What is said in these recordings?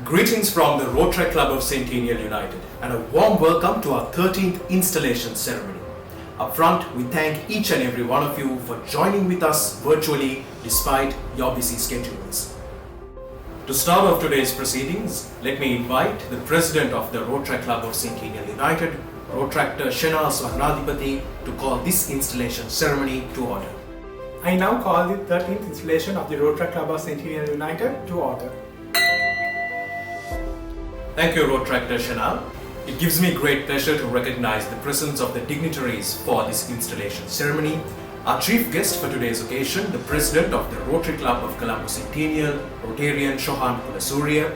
Greetings from the Rotaract Club of Centennial United and a warm welcome to our 13th Installation Ceremony. Up front, we thank each and every one of you for joining with us virtually despite your busy schedules. To start off today's proceedings, let me invite the President of the Rotaract Club of Centennial United, Rotaractor Shenal Swarnadhipathi, to call this installation ceremony to order. I now call the 13th installation of the Rotaract Club of Centennial United to order. Thank you, Rotaractor Shenal. It gives me great pleasure to recognize the presence of the dignitaries for this installation ceremony. Our chief guest for today's occasion, the President of the Rotary Club of Colombo Centennial, Rotarian Shohan Kulasurya.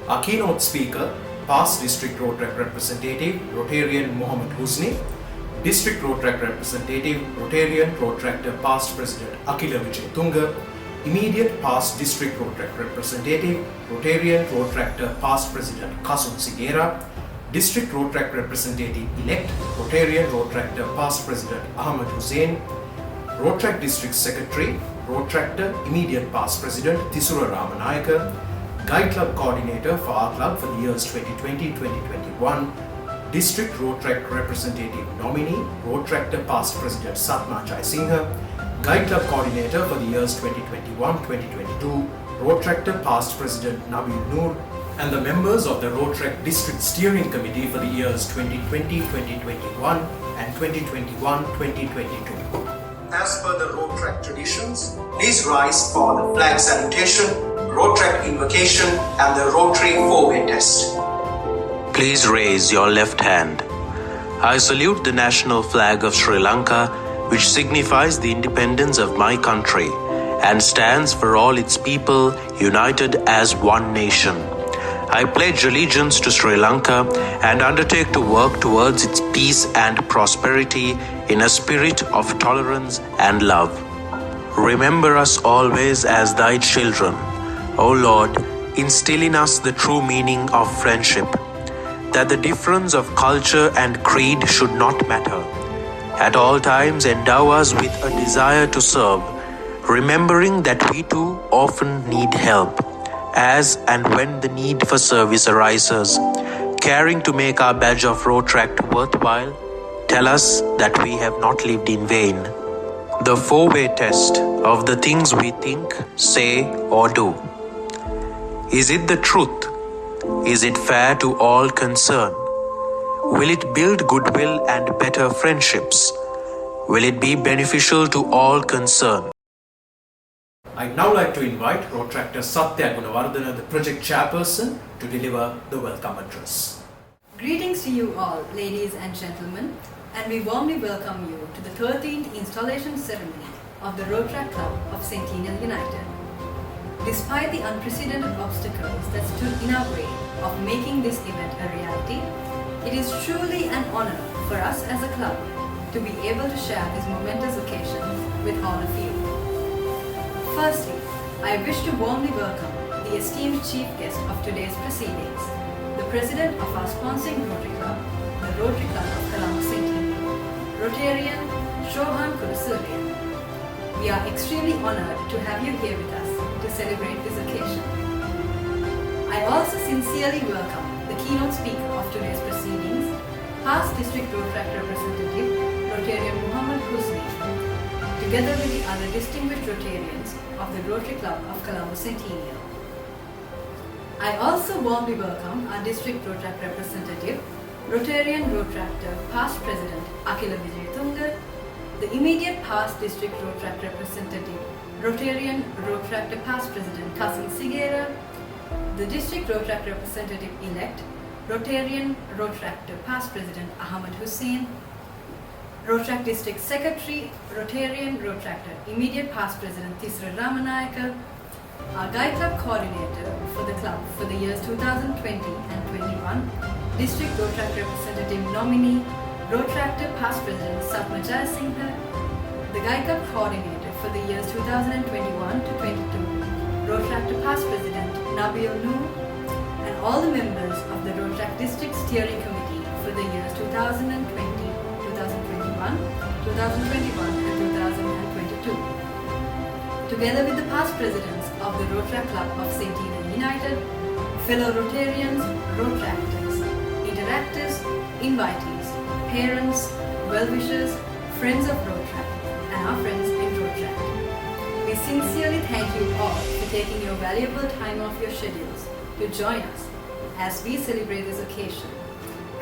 Our keynote speaker, past District Rotaract Representative, Rotarian Mohammed Husni. District Rotaract Representative, Rotarian Rotaractor Past President Akila Vijay Tunga. Immediate past District Rotaract Representative, Rotarian Rotaractor Past President Kasun Sigera. District Rotaract Representative-elect, Rotarian Rotaractor Past President Ahmad Hussain. Rotaract District Secretary, Rotaractor Immediate Past President Thisura Ramanayaka. Guide Club Coordinator for our club for the years 2020-2021. District Rotaract Representative Nominee, Rotaractor Past President Satma Jaisingha. Guide Club Coordinator for the years 2021-2022, Rotaractor Past President Nabil Noor, and the members of the Rotaract District Steering Committee for the years 2020-2021 and 2021-2022. As per the Rotaract traditions, please rise for the flag salutation, Rotaract invocation, and the Rotary four-way test. Please raise your left hand. I salute the national flag of Sri Lanka, which signifies the independence of my country and stands for all its people united as one nation. I pledge allegiance to Sri Lanka and undertake to work towards its peace and prosperity in a spirit of tolerance and love. Remember us always as thy children. O Lord, instill in us the true meaning of friendship, that the difference of culture and creed should not matter. At all times endow us with a desire to serve, remembering that we too often need help, as and when the need for service arises. Caring to make our badge of Rotaract worthwhile, tell us that we have not lived in vain. The four-way test of the things we think, say or do. Is it the truth? Is it fair to all concerned? Will it build goodwill and better friendships? Will it be beneficial to all concerned? I'd now like to invite Rotaractor Satya Gunawardana, the project chairperson, to deliver the welcome address. Greetings to you all, ladies and gentlemen, and we warmly welcome you to the 13th installation ceremony of the Rotaract Club of Centennial United. Despite the unprecedented obstacles that stood in our way of making this event a reality, it is truly an honor for us as a club to be able to share this momentous occasion with all of you. Firstly, I wish to warmly welcome the esteemed chief guest of today's proceedings, the President of our sponsoring Rotary Club, the Rotary Club of Colombo Centennial, Rotarian Shohan Kulasurya. We are extremely honored to have you here with us to celebrate this occasion. I also sincerely welcome the keynote speaker of today's proceedings, past District Rotaract Representative, Rotarian Mohammed Husni, together with the other distinguished Rotarians of the Rotary Club of Colombo Centennial. I also warmly welcome our District Rotaract Representative, Rotarian Rotaractor Past President Akila Vijay Tunga, the immediate past District Rotaract Representative, Rotarian Rotaractor Past President Kasun Sigera, the District Rotaract Representative-elect, Rotarian Rotaractor Past President Ahmad Hussain, Rotaract District Secretary, Rotarian Rotaractor Immediate Past President Thisura Ramanayaka, our Guide Club Coordinator for the club for the years 2020 and 21, District Rotaract Representative Nominee, Rotaractor Past President Satma Jaisingha, the Guide Club Coordinator for the years 2021 to 22, Rotaractor Past President Nabil Noor, and all the members of the Rotaract District Steering Committee for the years 2020, 2021, 2021 and 2022. Together with the past presidents of the Rotaract Club of Centennial United, fellow Rotarians, Rotaractors, interactors, invitees, parents, well-wishers, friends of Rotaract, and our friends in Rotaract. We sincerely thank you all for taking your valuable time off your schedules to join us as we celebrate this occasion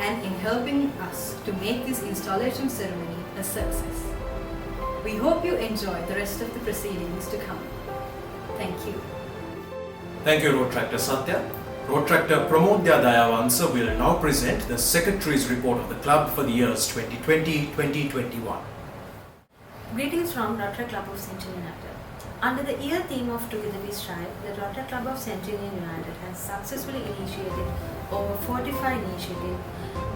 and in helping us to make this installation ceremony a success. We hope you enjoy the rest of the proceedings to come. Thank you. Thank you, Rotaractor Satya. Rotaractor Pramodya Dayavansa will now present the Secretary's report of the club for the years 2020-2021. Greetings from Rotaract Club of Centennial United. Under the year theme of Together We Strive, the Rotaract Club of Centennial United has successfully initiated over 45 initiatives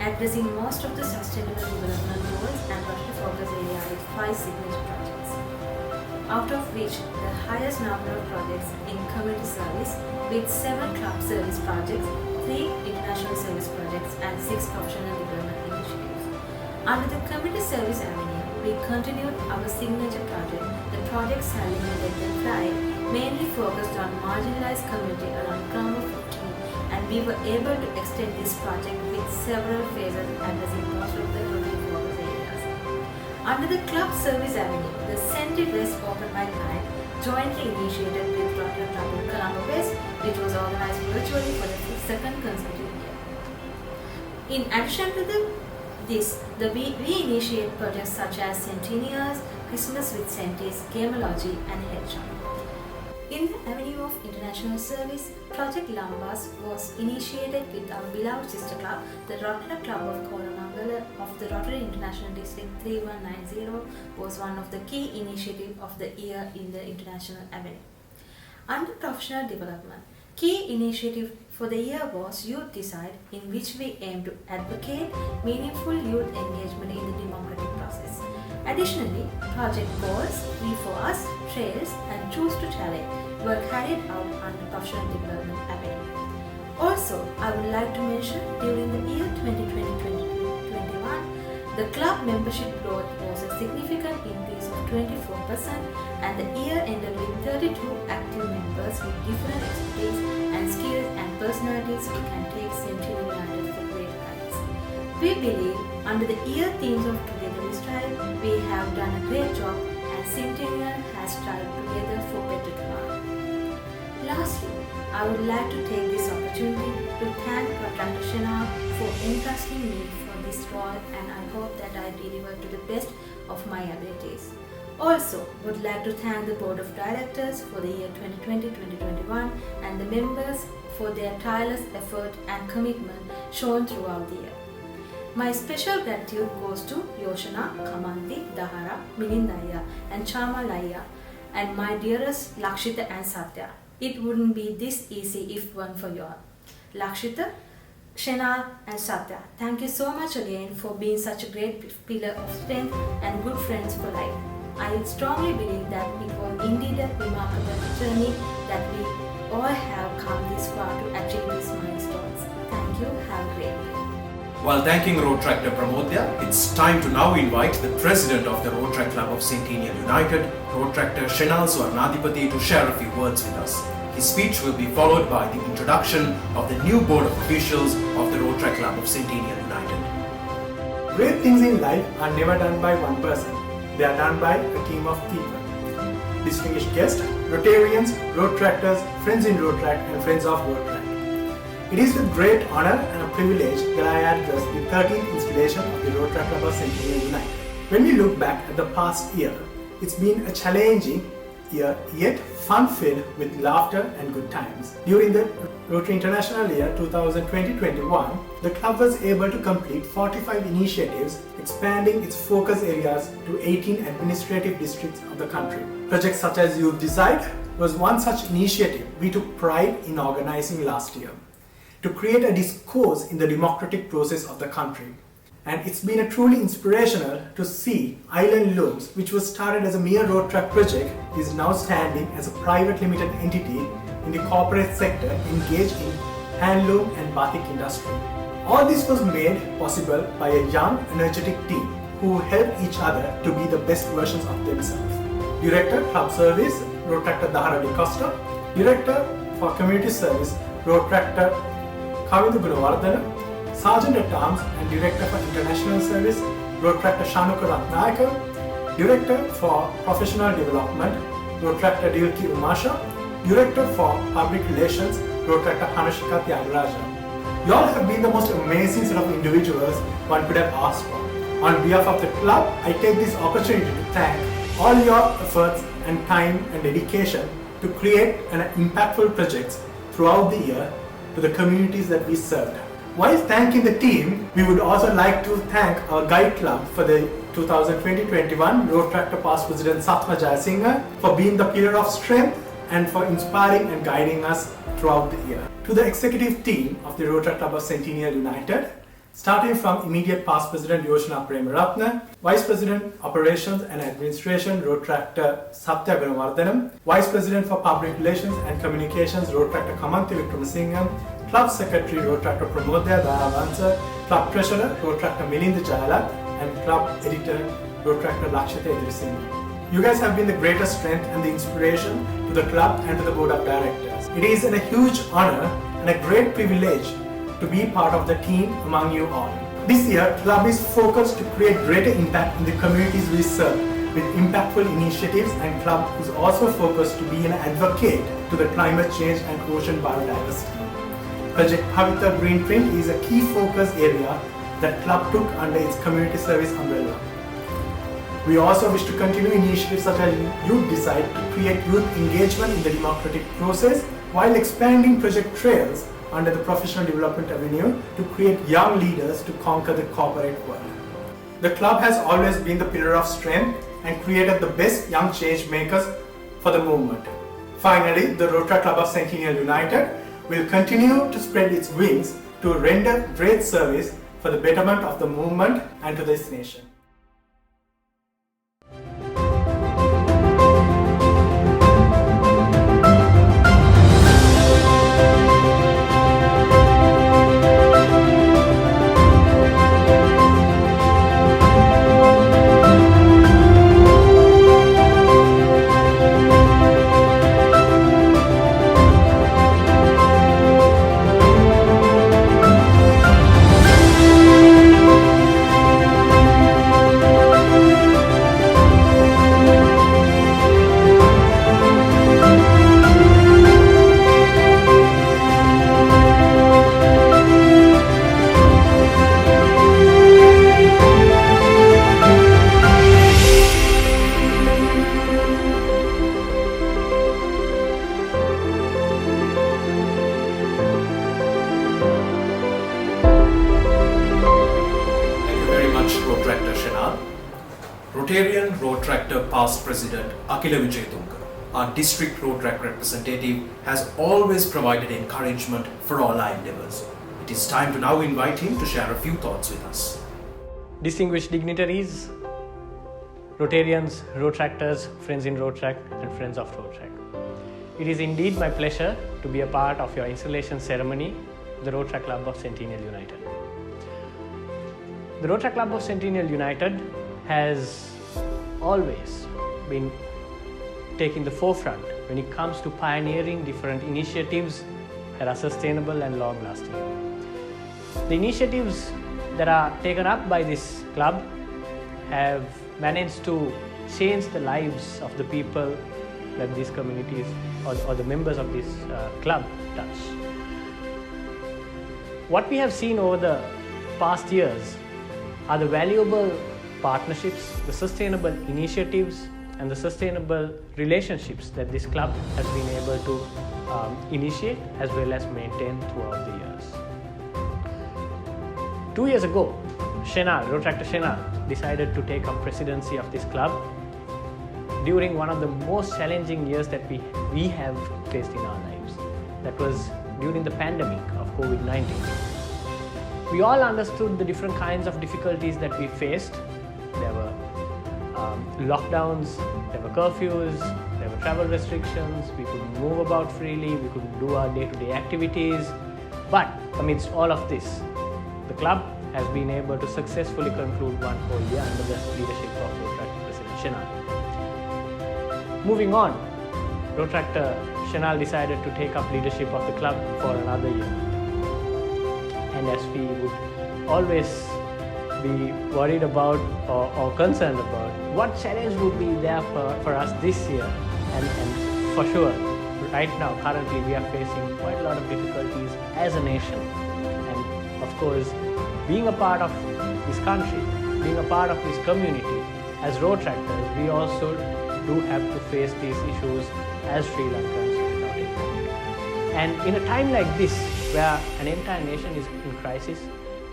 addressing most of the sustainable development goals and Rotaract focus area with 5 signature projects, out of which the highest number of projects in community service with 7 club service projects, 3 international service projects and 6 professional development initiatives. Under the community service avenue, we continued our signature project, the Project Saling and Let Them Fly, mainly focused on marginalized community around Crown of 15, and we were able to extend this project with several phases addressing most of the Rotary focus areas. Under the club service avenue, the Centennial West Open Mic Night jointly initiated with Rotaract Club in Colombo West, which was organized virtually for the second consecutive year. In addition to we initiate projects such as Centennials, Christmas with Centis, Gameology and Hedgehog. In the avenue of international service, Project Lambas was initiated with our beloved sister club, the Rotaract Club of Koramangala of the Rotary International District 3190 was one of the key initiatives of the year in the international avenue. Under professional development, key initiative for the year was Youth Decide, in which we aim to advocate meaningful youth engagement in the democratic process. Additionally, Project Goals, We For Us, Trails and Choose to Challenge were carried out under professional development avenue. Also, I would like to mention during the year 2020-2021, the club membership growth was a significant increase of 24% and the year ended with 32 active members with different expertise and skills and personalities who can take Centennial United for great heights. We believe under the year themes of Together We Strive, we have done a great job and Centennial has strived together for better tomorrow. Lastly, I would like to take this opportunity to thank Dr. Shenal for entrusting me for this role, and I hope that I deliver to the best of my abilities. Also, would like to thank the Board of Directors for the year 2020-2021 and the members for their tireless effort and commitment shown throughout the year. My special gratitude goes to Yoshana, Kamanti, Dahara, Minindaya and Chamalaya and my dearest Lakshita and Satya. It wouldn't be this easy if one for you all. Lakshita, Shenal and Satya, thank you so much again for being such a great pillar of strength and good friends for life. I strongly believe that it was indeed a remarkable journey that we all have come this far to achieve these milestones. Thank you. Have a great day. While thanking Rotaractor Pramodya, it's time to now invite the President of the Rotaract Club of Centennial United, Rotaractor Shenal Swarnadhipathi, to share a few words with us. His speech will be followed by the introduction of the new board of officials of the Rotaract Club of Centennial United. Great things in life are never done by one person. They are done by a team of people. Distinguished guests, Rotarians, Rotaractors, friends in Rotaract and friends of Rotaract. It is with great honor and a privilege that I address the 13th installation of the Rotaract Club of Centennial United. When we look back at the past year, it's been a challenging year, yet fun-filled with laughter and good times. During the Rotary International Year 2020-21, the club was able to complete 45 initiatives, expanding its focus areas to 18 administrative districts of the country. Projects such as Youth Decide was one such initiative we took pride in organizing last year, to create a discourse in the democratic process of the country. And it's been a truly inspirational to see Island Looms, which was started as a mere Rotaract project, is now standing as a private limited entity in the corporate sector engaged in handloom and batik industry. All this was made possible by a young, energetic team who helped each other to be the best versions of themselves. Director, Club Service, Rotaractor Dahara Di Costa. Director for Community Service, Rotaractor Kavindra Gunawardana, Sergeant at Arms and Director for International Service, Rotaractor Shanuka Ratnayaka, Director for Professional Development, Rotaractor Dilki Umasha, Director for Public Relations, Rotaractor Hanashika Tyagaraja. You all have been the most amazing set of individuals one could have asked for. On behalf of the club, I take this opportunity to thank all your efforts and time and dedication to create an impactful projects throughout the year to the communities that we served. While thanking the team, we would also like to thank our guide club for the 2020-21 Rotaractor Past President Satma Jayasinghe for being the pillar of strength and for inspiring and guiding us throughout the year. To the executive team of the Rotaract Club of Centennial United, starting from immediate past President Yoshana Premaratne, Vice President Operations and Administration Rotaractor Satya Gunawardhanam, Vice President for Public Relations and Communications Rotaractor Kamanthi Vikramasinghe, Club Secretary Rotaractor Pramodya Dayavansa, Club Treasurer Rotaractor Milinda Jayala, and Club Editor Rotaractor Lakshita Edrisinghe. You guys have been the greatest strength and the inspiration to the club and to the board of directors. It is a huge honor and a great privilege to be part of the team among you all. This year, club is focused to create greater impact in the communities we serve with impactful initiatives, and club is also focused to be an advocate to the climate change and ocean biodiversity. Project Bhavita Green Print is a key focus area that club took under its community service umbrella. We also wish to continue initiatives such as Youth Decide to create youth engagement in the democratic process while expanding Project Trails under the Professional Development Avenue to create young leaders to conquer the corporate world. The club has always been the pillar of strength and created the best young change makers for the movement. Finally, the Rotaract Club of Centennial United will continue to spread its wings to render great service for the betterment of the movement and to this nation. Rotaractor Shenal, Rotarian Rotaractor Past President Akila Vijaytunga, our District Rotaract representative, has always provided encouragement for all our endeavours. It is time to now invite him to share a few thoughts with us. Distinguished dignitaries, Rotarians, Rotaractors, friends in Rotaract and friends of Rotaract. It is indeed my pleasure to be a part of your installation ceremony, the Rotaract Club of Centennial United. The Rotaract Club of Centennial United has always been taking the forefront when it comes to pioneering different initiatives that are sustainable and long-lasting. The initiatives that are taken up by this club have managed to change the lives of the people that these communities or the members of this club touch. What we have seen over the past years are the valuable partnerships, the sustainable initiatives and the sustainable relationships that this club has been able to initiate as well as maintain throughout the years. 2 years ago, Rotaractor Shenal decided to take up presidency of this club during one of the most challenging years that we have faced in our lives. That was during the pandemic of COVID-19. We all understood the different kinds of difficulties that we faced. There were lockdowns, there were curfews, there were travel restrictions, we couldn't move about freely, we couldn't do our day-to-day activities. But amidst all of this, the club has been able to successfully conclude one whole year under the leadership of Rotaractor President Shenal. Moving on, Rotaractor Shenal decided to take up leadership of the club for another year. and as we would always be worried about or concerned about, what challenge would be there for us this year. And for sure, right now, currently, we are facing quite a lot of difficulties as a nation. And of course, being a part of this country, being a part of this community, as Rotaractors, we also do have to face these issues as Sri Lankans without it. And in a time like this, where an entire nation is in crisis,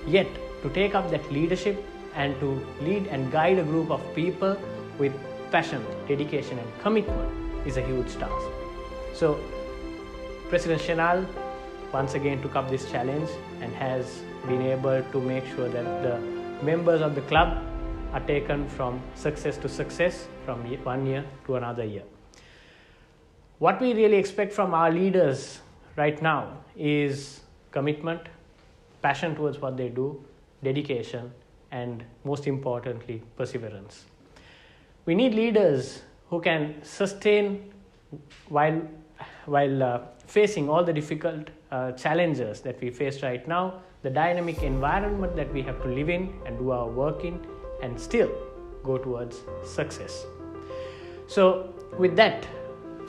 yet to take up that leadership and to lead and guide a group of people with passion, dedication and commitment is a huge task. So President Shenal once again took up this challenge and has been able to make sure that the members of the club are taken from success to success, from one year to another year. What we really expect from our leaders right now is commitment, passion towards what they do, dedication, and most importantly, perseverance. We need leaders who can sustain while facing all the difficult challenges that we face right now, the dynamic environment that we have to live in and do our work in, and still go towards success. So with that,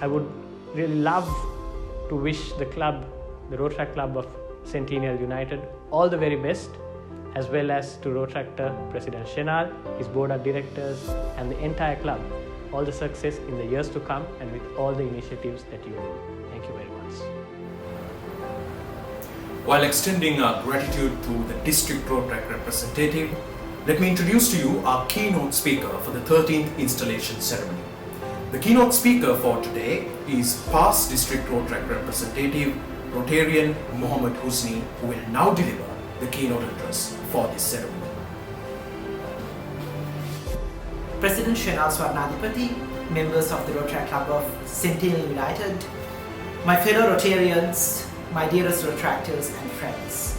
I would really love to wish the club, the Rotaract Club of Centennial United, all the very best, as well as to Rotaractor President Shenal, his board of directors and the entire club, all the success in the years to come and with all the initiatives that you do. Thank you very much. While extending our gratitude to the District Rotaract representative, let me introduce to you our keynote speaker for the 13th Installation Ceremony. The keynote speaker for today is past District Rotaract representative, Rotarian Mohammed Husni, who will now deliver the keynote address for this ceremony. President Shenal Swarnadhipathi, members of the Rotaract Club of Centennial United, my fellow Rotarians, my dearest Rotaractors and friends.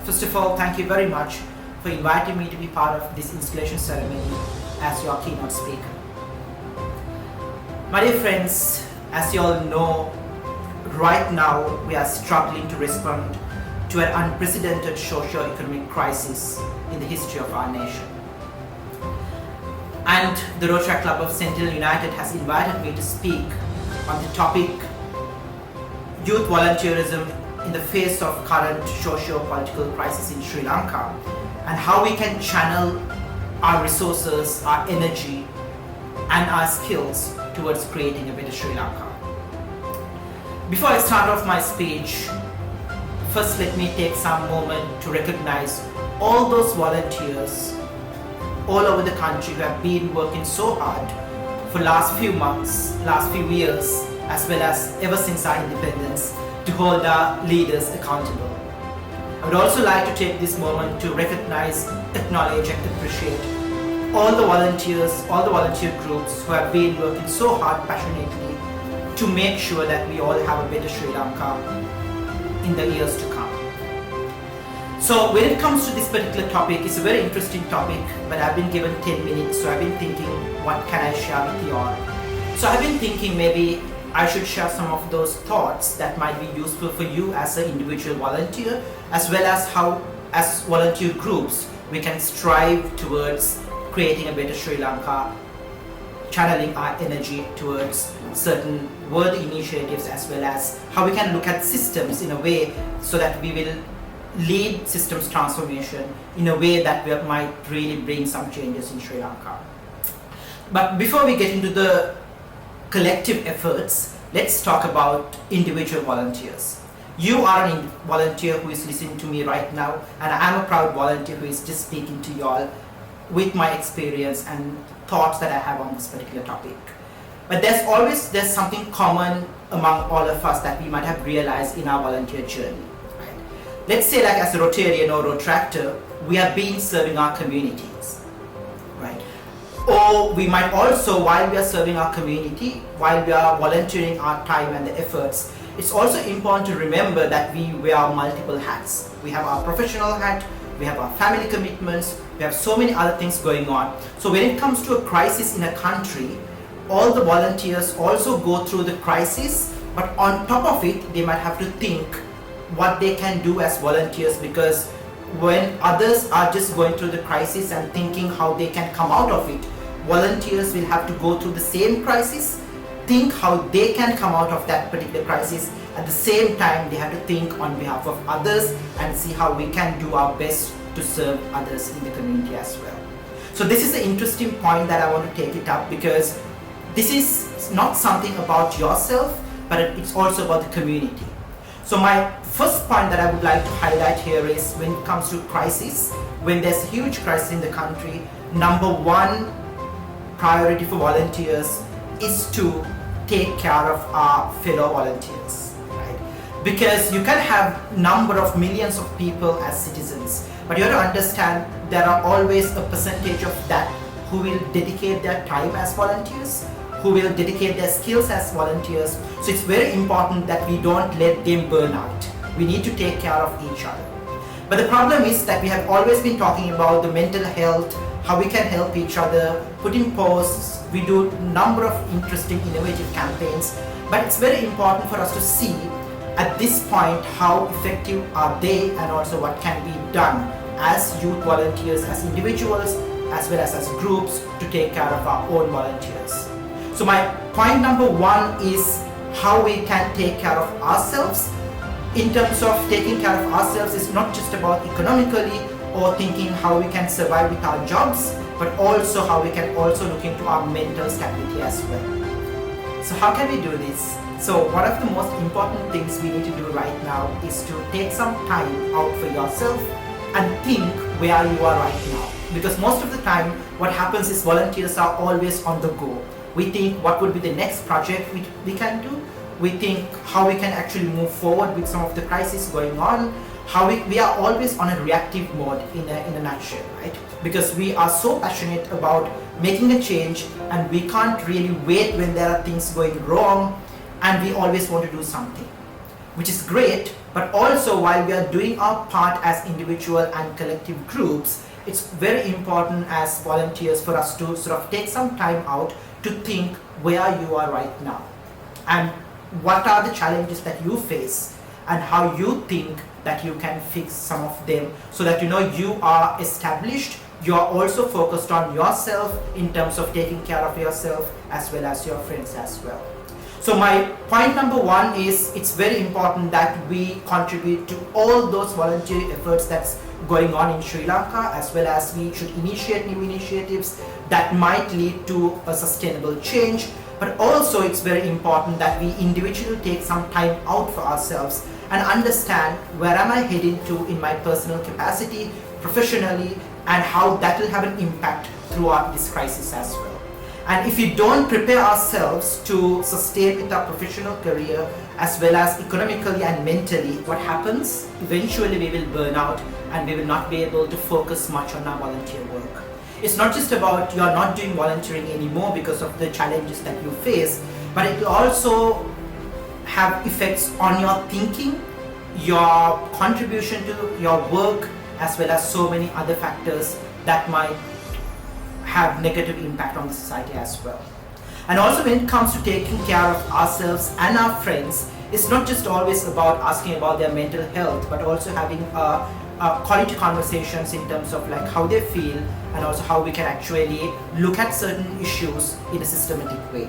First of all, thank you very much for inviting me to be part of this installation ceremony as your keynote speaker. My dear friends, as you all know, right now we are struggling to respond to an unprecedented socio-economic crisis in the history of our nation. And the Rotaract Club of Centennial United has invited me to speak on the topic youth volunteerism in the face of current socio-political crisis in Sri Lanka, and how we can channel our resources, our energy and our skills towards creating a better Sri Lanka. Before I start off my speech, first let me take some moment to recognize all those volunteers all over the country who have been working so hard for last few months, last few years, as well as ever since our independence, to hold our leaders accountable. I would also like to take this moment to recognize, acknowledge and appreciate all the volunteers, all the volunteer groups who have been working so hard passionately to make sure that we all have a better Sri Lanka in the years to come. So when it comes to this particular topic, it's a very interesting topic, but I've been given 10 minutes, so I've been thinking, what can I share with you all? So I've been thinking maybe I should share some of those thoughts that might be useful for you as an individual volunteer, as well as how, as volunteer groups, we can strive towards creating a better Sri Lanka, channeling our energy towards certain world initiatives, as well as how we can look at systems in a way so that we will lead systems transformation in a way that might really bring some changes in Sri Lanka. But before we get into the collective efforts, let's talk about individual volunteers. You are a volunteer who is listening to me right now, and I am a proud volunteer who is just speaking to you all with my experience and thoughts that I have on this particular topic. But there's something common among all of us that we might have realized in our volunteer journey. Right? Let's say, like as a Rotarian or Rotaractor, we have been serving our communities, right? Or we might also, while we are serving our community, while we are volunteering our time and the efforts, it's also important to remember that we wear multiple hats. We have our professional hat, we have our family commitments, we have so many other things going on. So when it comes to a crisis in a country, all the volunteers also go through the crisis, but on top of it, they might have to think what they can do as volunteers, because when others are just going through the crisis and thinking how they can come out of it, volunteers will have to go through the same crisis, think how they can come out of that particular crisis. At the same time, they have to think on behalf of others and see how we can do our best to serve others in the community as well. So this is an interesting point that I want to take it up, because this is not something about yourself, but it's also about the community. So my first point that I would like to highlight here is, when it comes to crisis, when there's a huge crisis in the country, number one priority for volunteers is to take care of our fellow volunteers, right? Because you can have number of millions of people as citizens, but you have to understand there are always a percentage of that who will dedicate their time as volunteers, who will dedicate their skills as volunteers. So it's very important that we don't let them burn out. We need to take care of each other. But the problem is that we have always been talking about the mental health, how we can help each other, put in posts, we do a number of interesting innovative campaigns, but it's very important for us to see at this point how effective are they, and also what can be done as youth volunteers, as individuals, as well as groups, to take care of our own volunteers. So my point number one is how we can take care of ourselves. In terms of taking care of ourselves, it's not just about economically or thinking how we can survive with our jobs, but also how we can also look into our mental stability as well. So how can we do this? So one of the most important things we need to do right now is to take some time out for yourself and think where you are right now. Because most of the time what happens is volunteers are always on the go. We think what would be the next project we can do. We think how we can actually move forward with some of the crises going on. How we are always on a reactive mode in a nutshell, right? Because we are so passionate about making a change, and we can't really wait when there are things going wrong, and we always want to do something, which is great. But also, while we are doing our part as individual and collective groups, it's very important as volunteers for us to sort of take some time out to think where you are right now, and what are the challenges that you face, and how you think that you can fix some of them, so that you are established, you are also focused on yourself in terms of taking care of yourself as well as your friends as well. So my point number one is, it's very important that we contribute to all those volunteer efforts that's going on in Sri Lanka, as well as we should initiate new initiatives that might lead to a sustainable change. But also it's very important that we individually take some time out for ourselves and understand where am I heading to in my personal capacity, professionally, and how that will have an impact throughout this crisis as well. And if we don't prepare ourselves to sustain with our professional career as well as economically and mentally, what happens? Eventually we will burn out and we will not be able to focus much on our volunteer work. It's not just about you're not doing volunteering anymore because of the challenges that you face, but it will also have effects on your thinking, your contribution to your work, as well as so many other factors that might have negative impact on the society as well. And also when it comes to taking care of ourselves and our friends, it's not just always about asking about their mental health, but also having quality conversations in terms of like how they feel, and also how we can actually look at certain issues in a systematic way.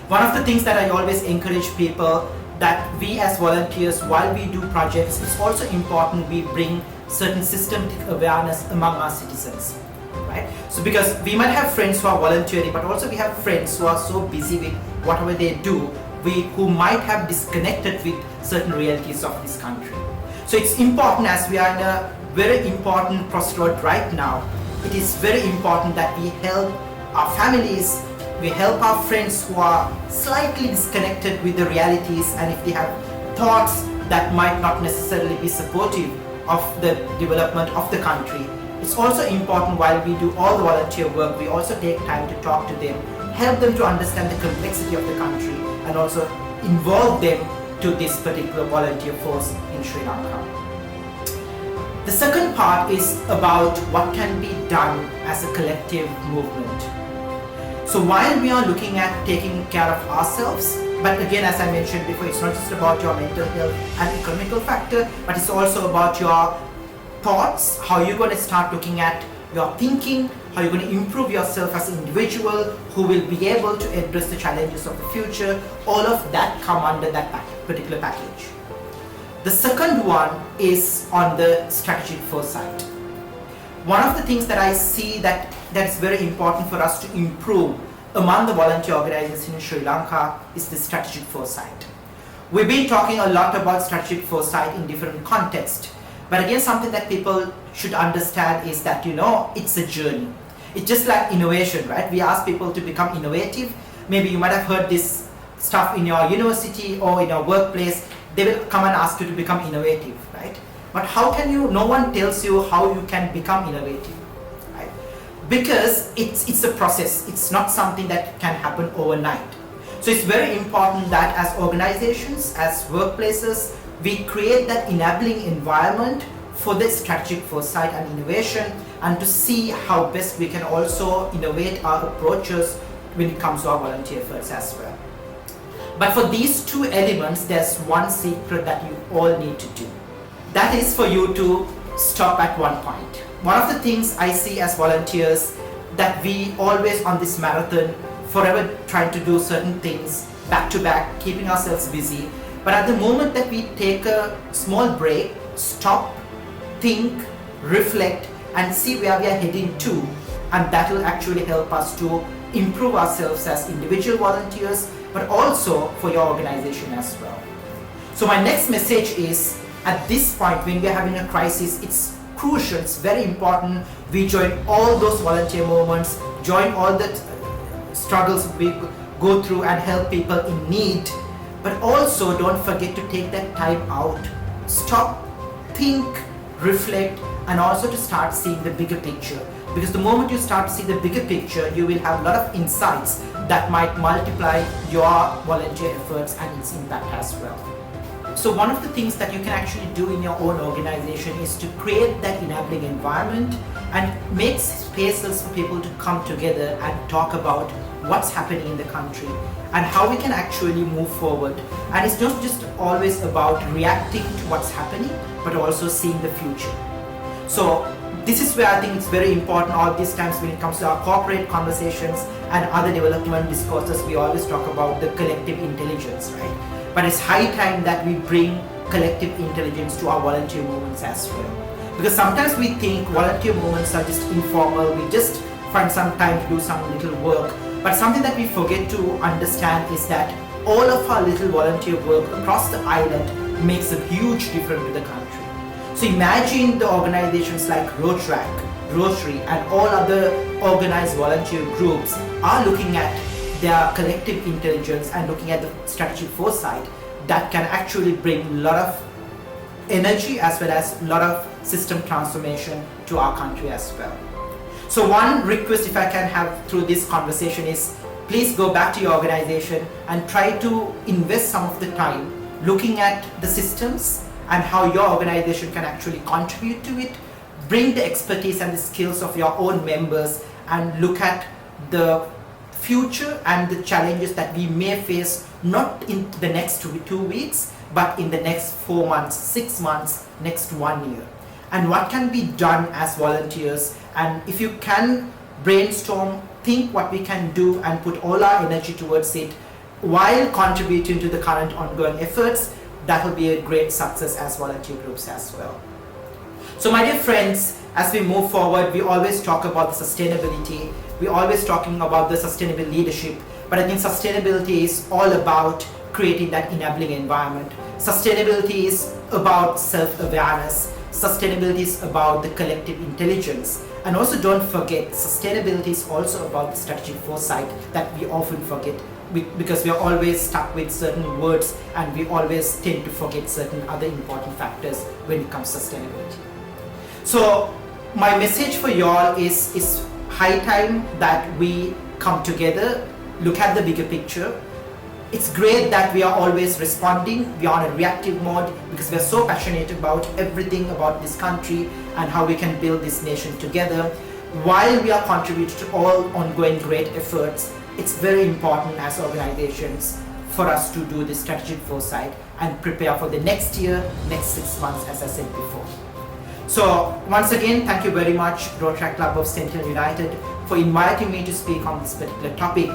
One of the things that I always encourage people, that we as volunteers, while we do projects, it's also important we bring certain systematic awareness among our citizens, right? So because we might have friends who are volunteering, but also we have friends who are so busy with whatever they do, who might have disconnected with certain realities of this country. So it's important, as we are in a very important crossroad right now, it is very important that we help our families, we help our friends who are slightly disconnected with the realities, and if they have thoughts that might not necessarily be supportive of the development of the country. It's also important, while we do all the volunteer work, we also take time to talk to them, help them to understand the complexity of the country, and also involve them to this particular volunteer force in Sri Lanka. The second part is about what can be done as a collective movement. So while we are looking at taking care of ourselves, but again, as I mentioned before, it's not just about your mental health and economical factor, but it's also about your thoughts, how you're going to start looking at your thinking, how you're going to improve yourself as an individual who will be able to address the challenges of the future. All of that come under that particular package. The second one is on the strategic foresight. One of the things that I see that is very important for us to improve among the volunteer organizations in Sri Lanka is the strategic foresight. We've been talking a lot about strategic foresight in different contexts, but again, something that people should understand is that, it's a journey. It's just like innovation, right? We ask people to become innovative. Maybe you might have heard this stuff in your university or in your workplace. They will come and ask you to become innovative, right? But no one tells you how you can become innovative, right? Because it's a process. It's not something that can happen overnight. So it's very important that as organizations, as workplaces, we create that enabling environment for the strategic foresight and innovation, and to see how best we can also innovate our approaches when it comes to our volunteer efforts as well. But for these two elements, there's one secret that you all need to do. That is for you to stop at one point. One of the things I see as volunteers, that we always on this marathon, forever trying to do certain things back to back, keeping ourselves busy. But at the moment that we take a small break, stop, think, reflect, and see where we are heading to, and that will actually help us to improve ourselves as individual volunteers, but also for your organization as well. So my next message is, at this point when we are having a crisis, it's crucial, it's very important we join all those volunteer movements, join all the struggles we go through and help people in need. But also don't forget to take that time out, stop, think, reflect, and also to start seeing the bigger picture. Because the moment you start to see the bigger picture, you will have a lot of insights that might multiply your volunteer efforts and its impact as well. So one of the things that you can actually do in your own organization is to create that enabling environment and make spaces for people to come together and talk about what's happening in the country and how we can actually move forward. And it's not just always about reacting to what's happening, but also seeing the future. So this is where I think it's very important all these times when it comes to our corporate conversations and other development discourses. We always talk about the collective intelligence, right? But it's high time that we bring collective intelligence to our volunteer movements as well. Because sometimes we think volunteer movements are just informal, we just find some time to do some little work. But something that we forget to understand is that all of our little volunteer work across the island makes a huge difference to the country. So imagine the organizations like Rotaract, Rotary, and all other organized volunteer groups are looking at their collective intelligence and looking at the strategic foresight that can actually bring a lot of energy as well as a lot of system transformation to our country as well. So one request if I can have through this conversation is, please go back to your organization and try to invest some of the time looking at the systems and how your organization can actually contribute to it. Bring the expertise and the skills of your own members and look at the future and the challenges that we may face, not in the next 2 weeks, but in the next 4 months, 6 months, next 1 year. And what can be done as volunteers, and if you can brainstorm, think what we can do and put all our energy towards it while contributing to the current ongoing efforts, that will be a great success as volunteer groups as well. So my dear friends, as we move forward, we always talk about the sustainability, we're always talking about the sustainable leadership, but I think sustainability is all about creating that enabling environment. Sustainability is about self-awareness. Sustainability is about the collective intelligence. And also don't forget, sustainability is also about the strategic foresight that we often forget because we are always stuck with certain words and we always tend to forget certain other important factors when it comes to sustainability. So my message for you all is high time that we come together, look at the bigger picture. It's great that we are always responding, we are on a reactive mode because we are so passionate about everything about this country and how we can build this nation together. While we are contributing to all ongoing great efforts, it's very important as organizations for us to do this strategic foresight and prepare for the next year, next 6 months, as I said before. So once again, thank you very much Rotaract Club of Centennial United for inviting me to speak on this particular topic.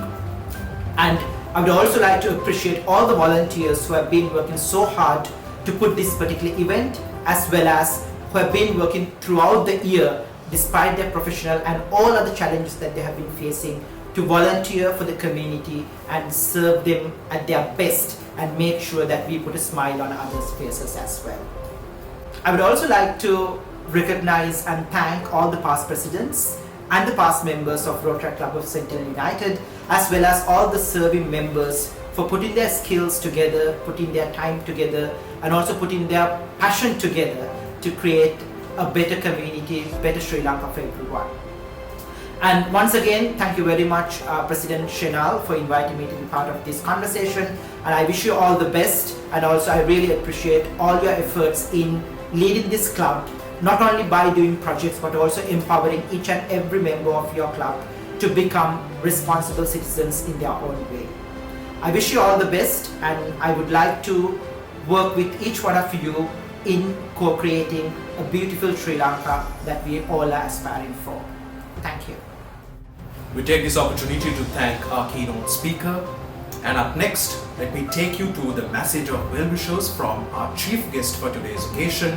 And I would also like to appreciate all the volunteers who have been working so hard to put this particular event, as well as who have been working throughout the year despite their professional and all other challenges that they have been facing, to volunteer for the community and serve them at their best and make sure that we put a smile on others' faces as well. I would also like to recognize and thank all the past presidents and the past members of Rotaract Club of Centennial United, as well as all the serving members for putting their skills together, putting their time together, and also putting their passion together to create a better community, better Sri Lanka for everyone. And once again, thank you very much President Shenal for inviting me to be part of this conversation, and I wish you all the best. And also I really appreciate all your efforts in leading this club, not only by doing projects but also empowering each and every member of your club to become responsible citizens in their own way. I wish you all the best, and I would like to work with each one of you in co-creating a beautiful Sri Lanka that we all are aspiring for. Thank you. We take this opportunity to thank our keynote speaker. And up next, let me take you to the message of well-wishers from our chief guest for today's occasion,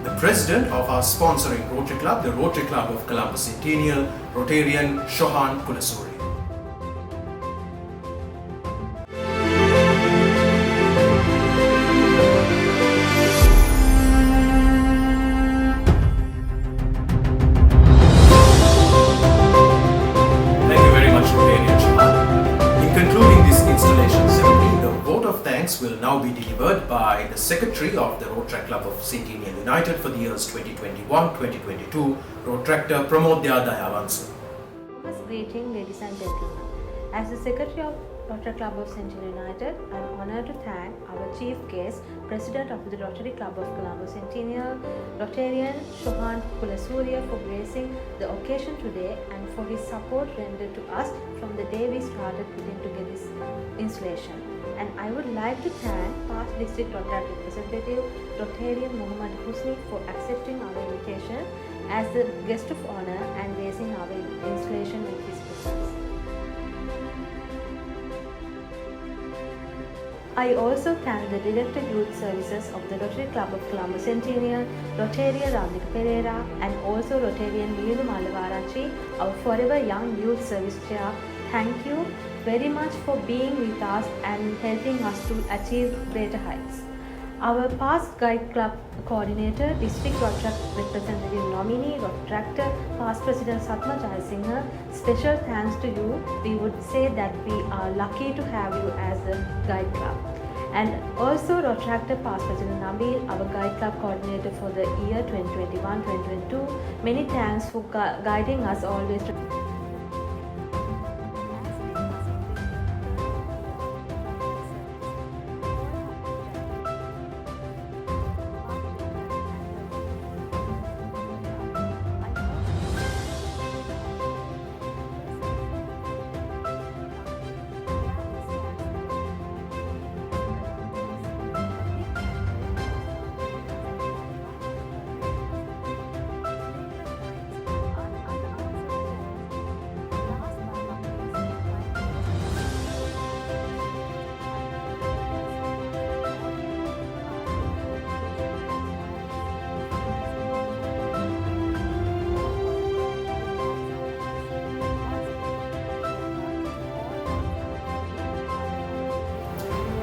the president of our sponsoring Rotary Club, the Rotary Club of Colombo Centennial, Rotarian Shohan Kulasuri. Installation ceremony, the vote of thanks will now be delivered by the Secretary of the Rotaract Club of Centennial United for the years 2021-2022, Rotaractor Pramodya Dayavansu. Greeting, ladies and gentlemen. As the Secretary of Rotary Club of Centennial United, I am honoured to thank our chief guest, President of the Rotary Club of Colombo Centennial, Rotarian Shohan Kulasuri, for gracing the occasion today and for his support rendered to us from the day we started putting together this installation. And I would like to thank past District Rotaract Representative Rotarian Muhammad Husni for accepting our invitation as the guest of honour and gracing our installation with his presence. I also thank the Director Youth Services of the Rotary Club of Colombo Centennial, Rotarian Ramdika Pereira, and also Rotarian Milu Malavarachi, our forever young youth service chair. Thank you very much for being with us and helping us to achieve greater heights. Our past Guide Club Coordinator, District Rotaract Representative Nominee, Rotaractor, past President Satma Jayasinghe, special thanks to you. We would say that we are lucky to have you as the Guide Club. And also Rotaractor past President Nabil, our Guide Club Coordinator for the year 2021-2022. Many thanks for guiding us always.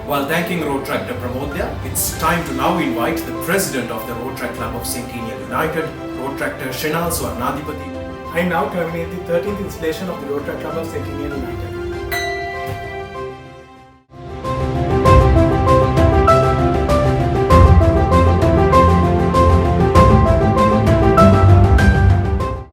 While thanking Rotaractor Pramodya, it's time to now invite the President of the Rotaract Club of Centennial United, Rotaractor Shenal Swarnadhipathi. I now terminate the 13th installation of the Rotaract Club of Centennial United.